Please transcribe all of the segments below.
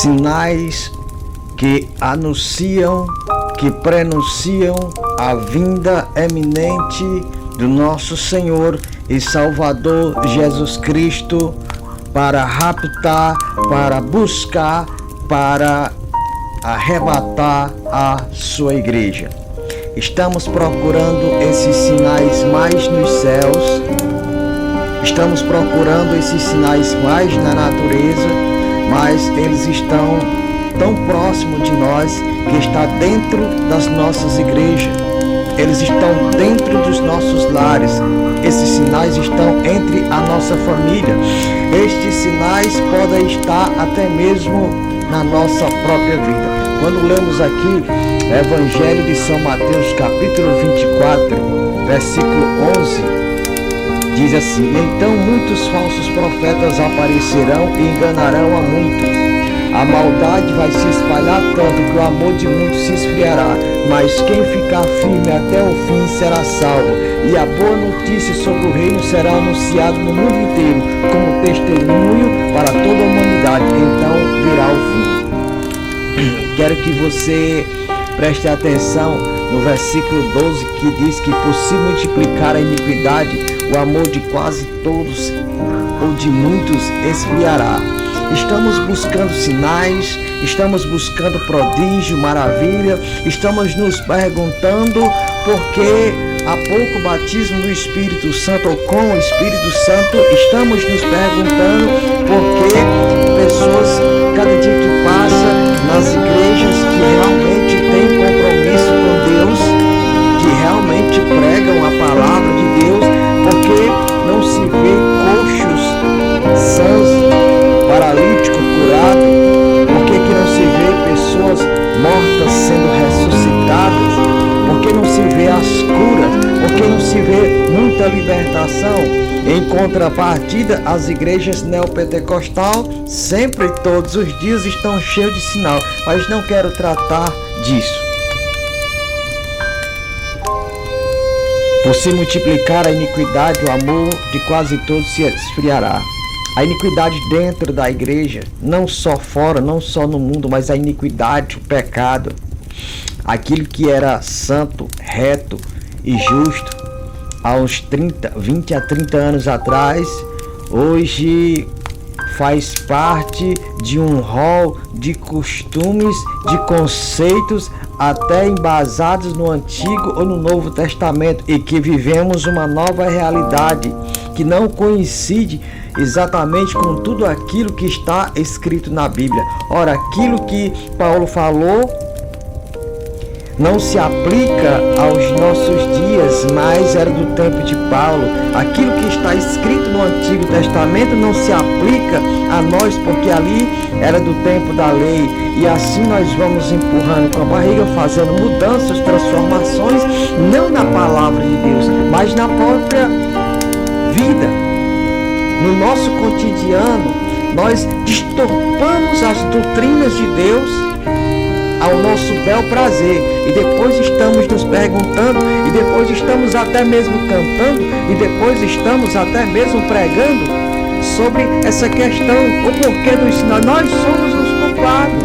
sinais que anunciam, que prenunciam a vinda eminente do nosso Senhor e Salvador Jesus Cristo para raptar, para buscar, para arrebatar a sua igreja. Estamos procurando esses sinais mais nos céus, estamos procurando esses sinais mais na natureza, mas eles estão tão próximo de nós que está dentro das nossas igrejas. Eles estão dentro dos nossos lares. Esses sinais estão entre a nossa família. Estes sinais podem estar até mesmo na nossa própria vida. Quando lemos aqui o Evangelho de São Mateus, capítulo 24, versículo 11, diz assim: então muitos falsos profetas aparecerão e enganarão a muitos. A maldade vai se espalhar tanto que o amor de muitos se esfriará, mas quem ficar firme até o fim será salvo. E a boa notícia sobre o reino será anunciada no mundo inteiro como testemunho para toda a humanidade. Então virá o fim. Quero que você preste atenção no versículo 12, que diz que por se multiplicar a iniquidade, o amor de quase todos ou de muitos esfriará. Estamos buscando sinais, estamos buscando prodígio, maravilha, estamos nos perguntando por que há pouco batismo do Espírito Santo ou com o Espírito Santo. Estamos nos perguntando por que pessoas, cada dia que passa, nas igrejas que realmente têm compromisso com Deus, que realmente pregam a palavra de Deus, porque não se vê coxos, sãos, paralítico curado, por que não se vê pessoas mortas sendo ressuscitadas, por que não se vê as curas, por que não se vê muita libertação? Em contrapartida, as igrejas neopentecostal sempre, todos os dias, estão cheias de sinal, mas não quero tratar disso. Por se multiplicar a iniquidade, o amor de quase todos se esfriará. A iniquidade dentro da igreja, não só fora, não só no mundo, mas a iniquidade, o pecado, aquilo que era santo, reto e justo há uns 20 a 30 anos atrás, hoje faz parte de um rol de costumes, de conceitos até embasados no Antigo ou no Novo Testamento, e que vivemos uma nova realidade que não coincide exatamente com tudo aquilo que está escrito na Bíblia. Ora, aquilo que Paulo falou não se aplica aos nossos dias, mas era do tempo de Paulo. Aquilo que está escrito no Antigo Testamento não se aplica a nós, porque ali era do tempo da lei. E assim nós vamos empurrando com a barriga, fazendo mudanças, transformações, não na palavra de Deus, mas na própria vida. No nosso cotidiano, nós distorcemos as doutrinas de Deus ao nosso bel prazer, e depois estamos nos perguntando, e depois estamos até mesmo cantando, e depois estamos até mesmo pregando sobre essa questão, o porquê do ensinar. Nós somos os culpados.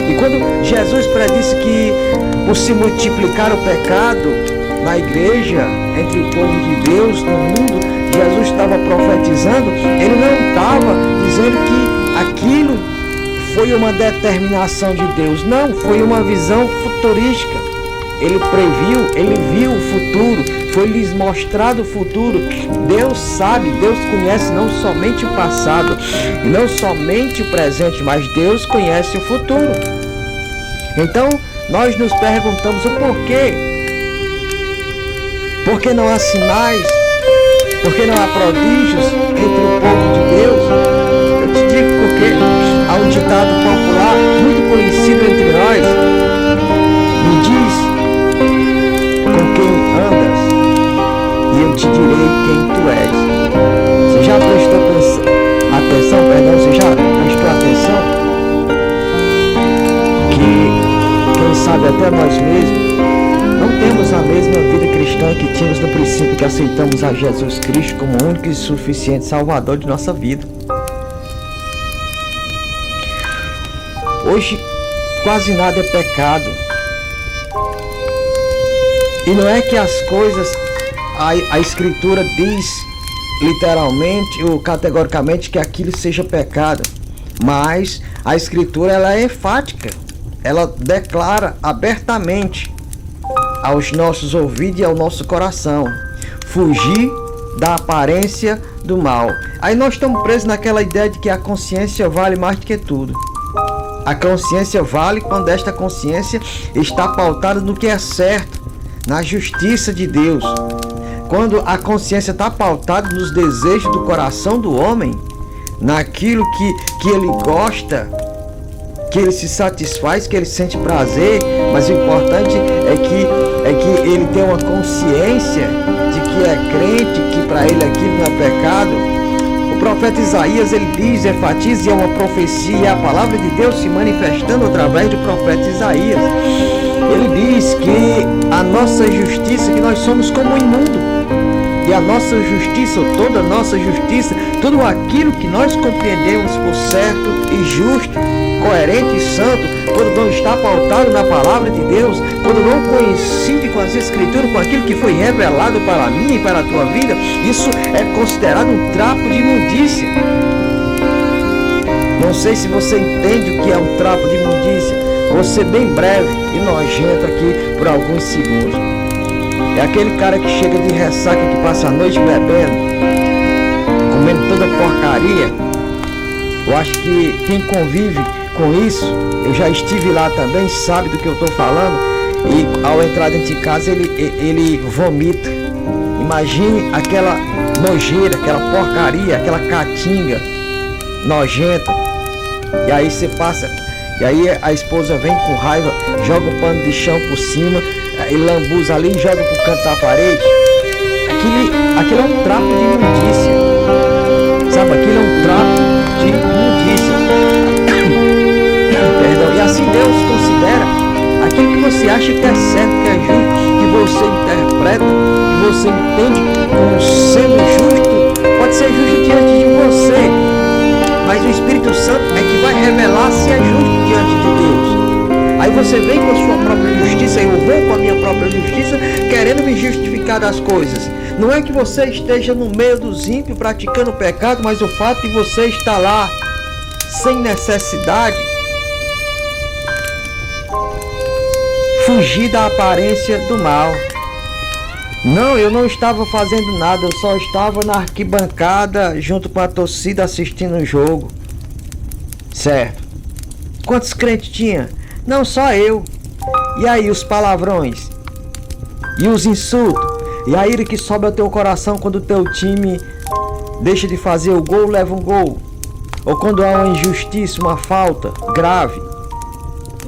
E quando Jesus predisse que por se multiplicar o pecado na igreja, entre o povo de Deus, no mundo, Jesus estava profetizando, ele não estava dizendo que aquilo foi uma determinação de Deus, não, foi uma visão futurística. Ele previu, ele viu o futuro, foi lhes mostrado o futuro. Deus sabe, Deus conhece não somente o passado, não somente o presente, mas Deus conhece o futuro. Então, nós nos perguntamos o porquê. Por que não há sinais? Por que não há prodígios entre o povo de Deus? Eu te digo porque há um ditado popular muito conhecido entre nós. Me diz com quem andas e eu te direi quem tu és. Você já prestou atenção? Você já prestou atenção? Que quem sabe até nós mesmos não temos a mesma vida cristã que tínhamos no princípio que aceitamos a Jesus Cristo como o único e suficiente Salvador de nossa vida. Hoje quase nada é pecado. E não é que as coisas, a Escritura diz literalmente ou categoricamente que aquilo seja pecado, mas a Escritura ela é enfática, ela declara abertamente aos nossos ouvidos e ao nosso coração: fugir da aparência do mal. Aí nós estamos presos naquela ideia de que a consciência vale mais do que tudo. A consciência vale quando esta consciência está pautada no que é certo, na justiça de Deus. Quando a consciência está pautada nos desejos do coração do homem, naquilo que ele gosta, que ele se satisfaz, que ele sente prazer, mas o importante é que ele tem uma consciência de que é crente, que para ele aquilo não é pecado. O profeta Isaías, ele diz, enfatiza, e é uma profecia, é a palavra de Deus se manifestando através do profeta Isaías. Ele diz que a nossa justiça, que nós somos como o imundo, e a nossa justiça, toda a nossa justiça, tudo aquilo que nós compreendemos por certo e justo, coerente e santo, quando não está pautado na palavra de Deus, quando não coincide com as Escrituras, com aquilo que foi revelado para mim e para a tua vida, isso é considerado um trapo de imundícia. Não sei se você entende o que é um trapo de imundícia. Vou ser bem breve e nojento aqui por alguns segundos. É aquele cara que chega de ressaca, que passa a noite bebendo, comendo toda porcaria. Eu acho que quem convive com isso, eu já estive lá também, sabe do que eu estou falando. E ao entrar dentro de casa ele vomita. Imagine aquela nojeira, aquela porcaria, aquela caatinga nojenta. E aí você passa, e aí a esposa vem com raiva, joga o pano de chão por cima, e lambuza ali e joga pro canto da parede. Aquilo é um trapo de imundícia. Sabe, aquilo é um trapo de imundícia. Perdão. E assim Deus considera aquilo que você acha que é certo, que é justo, que você interpreta, que você entende como sendo justo, pode ser justo diante de você, mas o Espírito Santo é que vai revelar se é justo diante de Deus. Aí você vem com a sua própria justiça, eu vou com a minha própria justiça, querendo me justificar das coisas. Não é que você esteja no meio dos ímpios praticando o pecado, mas o fato de você estar lá sem necessidade, fugir da aparência do mal. Não, eu não estava fazendo nada, eu só estava na arquibancada junto com a torcida assistindo o jogo. Certo. Quantos crentes tinha? Não, só eu. E aí os palavrões? E os insultos? E a ira que sobe ao teu coração quando o teu time deixa de fazer o gol, leva um gol? Ou quando há uma injustiça, uma falta grave?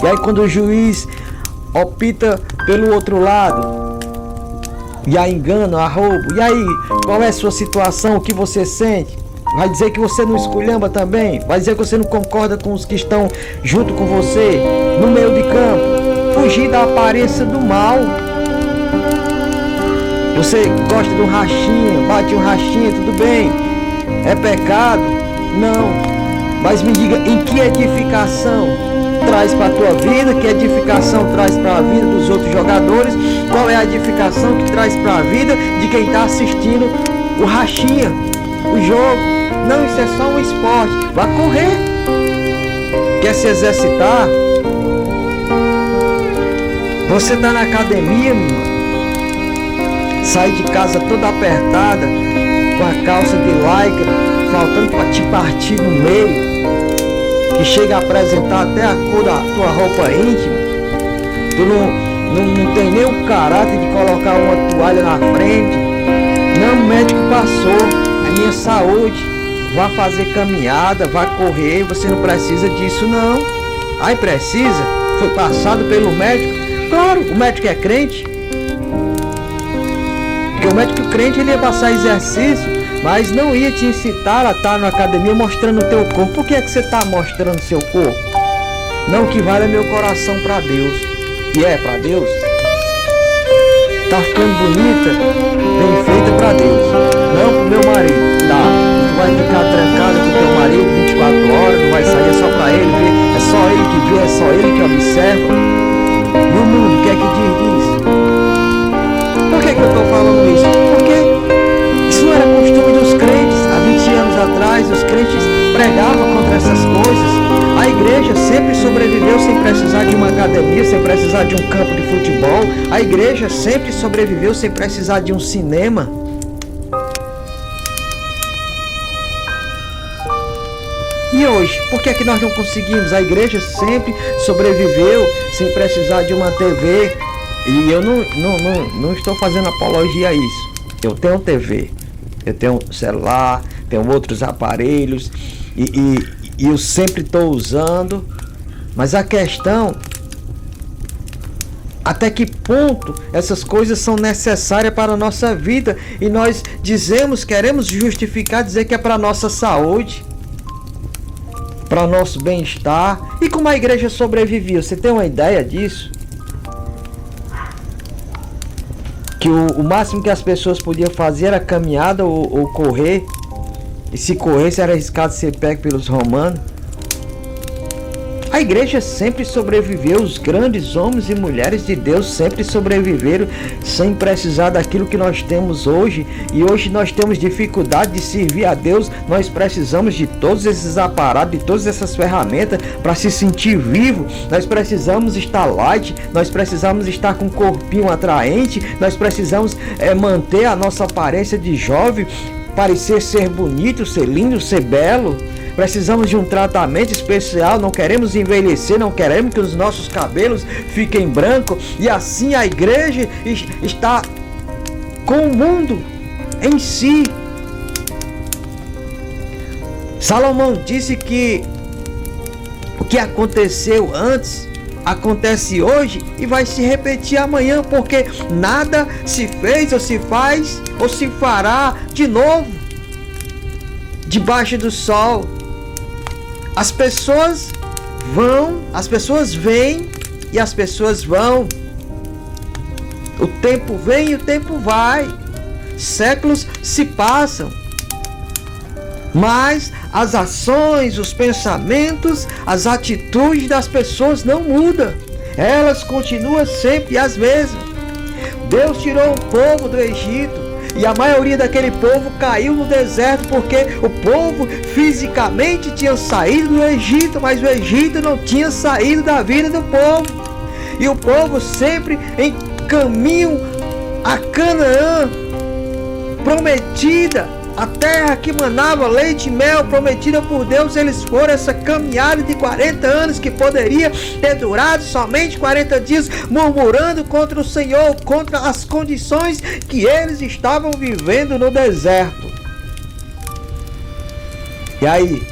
E aí quando o juiz opta pelo outro lado, e há engano, há roubo, e aí qual é a sua situação, o que você sente? Vai dizer que você não esculhamba também? Vai dizer que você não concorda com os que estão junto com você no meio de campo? Fugir da aparência do mal. Você gosta de um rachinha, bate um rachinha, tudo bem? É pecado? Não. Mas me diga, em que edificação traz para a tua vida? Que edificação traz para a vida dos outros jogadores? Qual é a edificação que traz para a vida de quem está assistindo o rachinha, o jogo? Não, isso é só um esporte. Vá correr. Quer se exercitar? Você está na academia, meu irmão. Sai de casa toda apertada, com a calça de lycra, faltando para te partir no meio, que chega a apresentar até a cor da tua roupa íntima. Tu não tem nem o caráter de colocar uma toalha na frente. Não, o médico passou, é minha saúde. Vá fazer caminhada, vá correr, você não precisa disso não. Ai, precisa? Foi passado pelo médico? Claro, o médico é crente. Porque o médico crente ele ia passar exercício, mas não ia te incitar a estar na academia mostrando o teu corpo. Por que é que você está mostrando o seu corpo? Não, o que vale é meu coração para Deus. E é para Deus? Tá ficando bonita, bem feita para Deus. Não pro meu marido. Tá. Tu vai ficar trancada com teu marido 24 horas, não vai sair, é só para ele ver. É só ele que vê. academia sem precisar de um campo de futebol. A igreja sempre sobreviveu sem precisar de um cinema. E hoje, por que é que nós não conseguimos? A igreja sempre sobreviveu sem precisar de uma TV. E eu não estou fazendo apologia a isso. Eu tenho TV, eu tenho celular, tenho outros aparelhos e eu sempre estou usando. Mas a questão, até que ponto essas coisas são necessárias para a nossa vida? E nós queremos justificar, dizer que é para a nossa saúde, para o nosso bem-estar. E como a igreja sobreviveu? Você tem uma ideia disso? Que o máximo que as pessoas podiam fazer era caminhada ou correr. E se corresse era arriscado ser pego pelos romanos. A igreja sempre sobreviveu, os grandes homens e mulheres de Deus sempre sobreviveram sem precisar daquilo que nós temos hoje. E hoje nós temos dificuldade de servir a Deus, nós precisamos de todos esses aparatos, de todas essas ferramentas para se sentir vivo. Nós precisamos estar light, nós precisamos estar com um corpinho atraente, nós precisamos manter a nossa aparência de jovem, parecer ser bonito, ser lindo, ser belo. Precisamos de um tratamento especial, não queremos envelhecer, não queremos que os nossos cabelos fiquem brancos. E assim a igreja está com o mundo em si. Salomão disse que o que aconteceu antes acontece hoje e vai se repetir amanhã, porque nada se fez ou se faz ou se fará de novo debaixo do sol. As pessoas vêm e as pessoas vão. O tempo vem e o tempo vai. Séculos se passam. Mas as ações, os pensamentos, as atitudes das pessoas não mudam. Elas continuam sempre as mesmas. Deus tirou o povo do Egito. E a maioria daquele povo caiu no deserto, porque o povo fisicamente tinha saído do Egito, mas o Egito não tinha saído da vida do povo. E o povo sempre em caminho a Canaã, prometida, a terra que manava leite e mel, prometida por Deus. Eles foram essa caminhada de 40 anos que poderia ter durado somente 40 dias, murmurando contra o Senhor, contra as condições que eles estavam vivendo no deserto. E aí?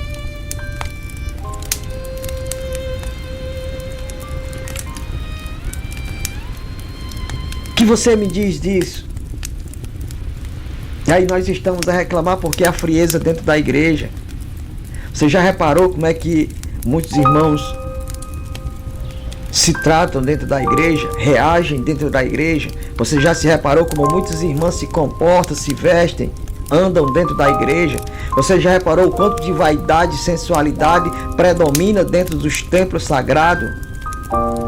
O que você me diz disso? E aí nós estamos a reclamar porque há frieza dentro da igreja. Você já reparou como é que muitos irmãos se tratam dentro da igreja, reagem dentro da igreja? Você já se reparou como muitas irmãs se comportam, se vestem, andam dentro da igreja? Você já reparou o quanto de vaidade e sensualidade predomina dentro dos templos sagrados?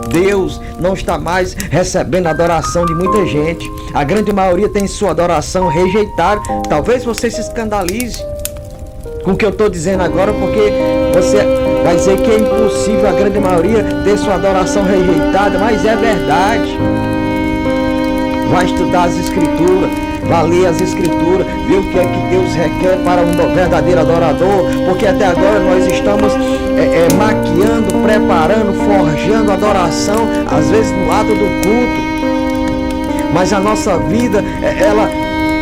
Deus não está mais recebendo a adoração de muita gente. A grande maioria tem sua adoração rejeitada. Talvez você se escandalize com o que eu estou dizendo agora, porque você vai dizer que é impossível a grande maioria ter sua adoração rejeitada, mas é verdade. Vai estudar as escrituras, vai ler as escrituras, ver o que é que Deus requer para um verdadeiro adorador, porque até agora nós estamos maquiando, preparando, forjando adoração, às vezes no ato do culto, mas a nossa vida, ela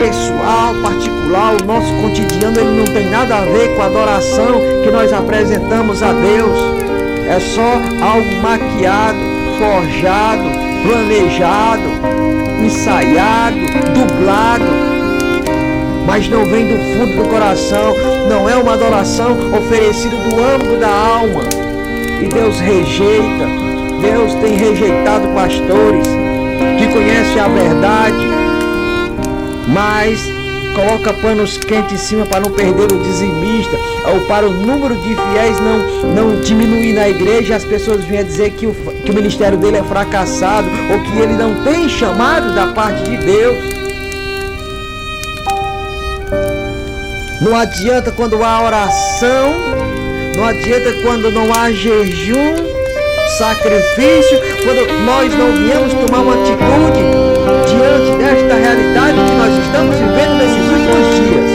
pessoal, particular, o nosso cotidiano, ele não tem nada a ver com a adoração que nós apresentamos a Deus. É só algo maquiado, forjado, planejado, ensaiado, dublado, mas não vem do fundo do coração. Não é uma adoração oferecida do âmago da alma. E Deus rejeita. Deus tem rejeitado pastores que conhecem a verdade, mas coloca panos quentes em cima para não perder o dizimista, ou para o número de fiéis não diminuir na igreja. As pessoas vêm dizer que o ministério dele é fracassado, ou que ele não tem chamado da parte de Deus. Não adianta quando há oração, não adianta quando não há jejum, sacrifício, quando nós não viemos tomar uma atitude diante desta realidade que nós estamos vivendo nesses últimos dias.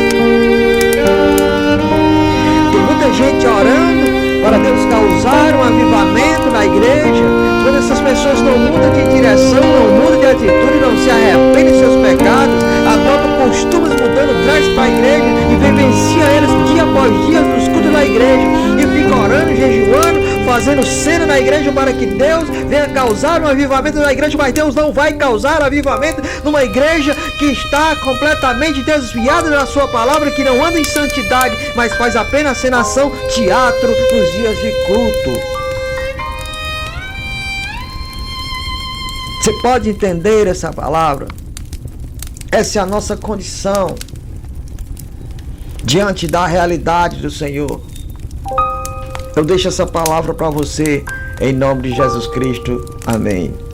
Tem muita gente orando para Deus causar um avivamento na igreja. Quando essas pessoas não mudam de direção, não mudam de atitude, não se arrependem de seus pecados, adotam costumes mudando, traz para a igreja e vivencia eles dia após dia nos cultos da igreja e fica orando, jejuando, fazendo cena na igreja para que Deus venha causar um avivamento na igreja, mas Deus não vai causar avivamento numa igreja que está completamente desviada da sua palavra, que não anda em santidade, mas faz apenas cenação, teatro nos dias de culto. Você pode entender essa palavra? Essa é a nossa condição diante da realidade do Senhor. Eu deixo essa palavra para você em nome de Jesus Cristo. Amém.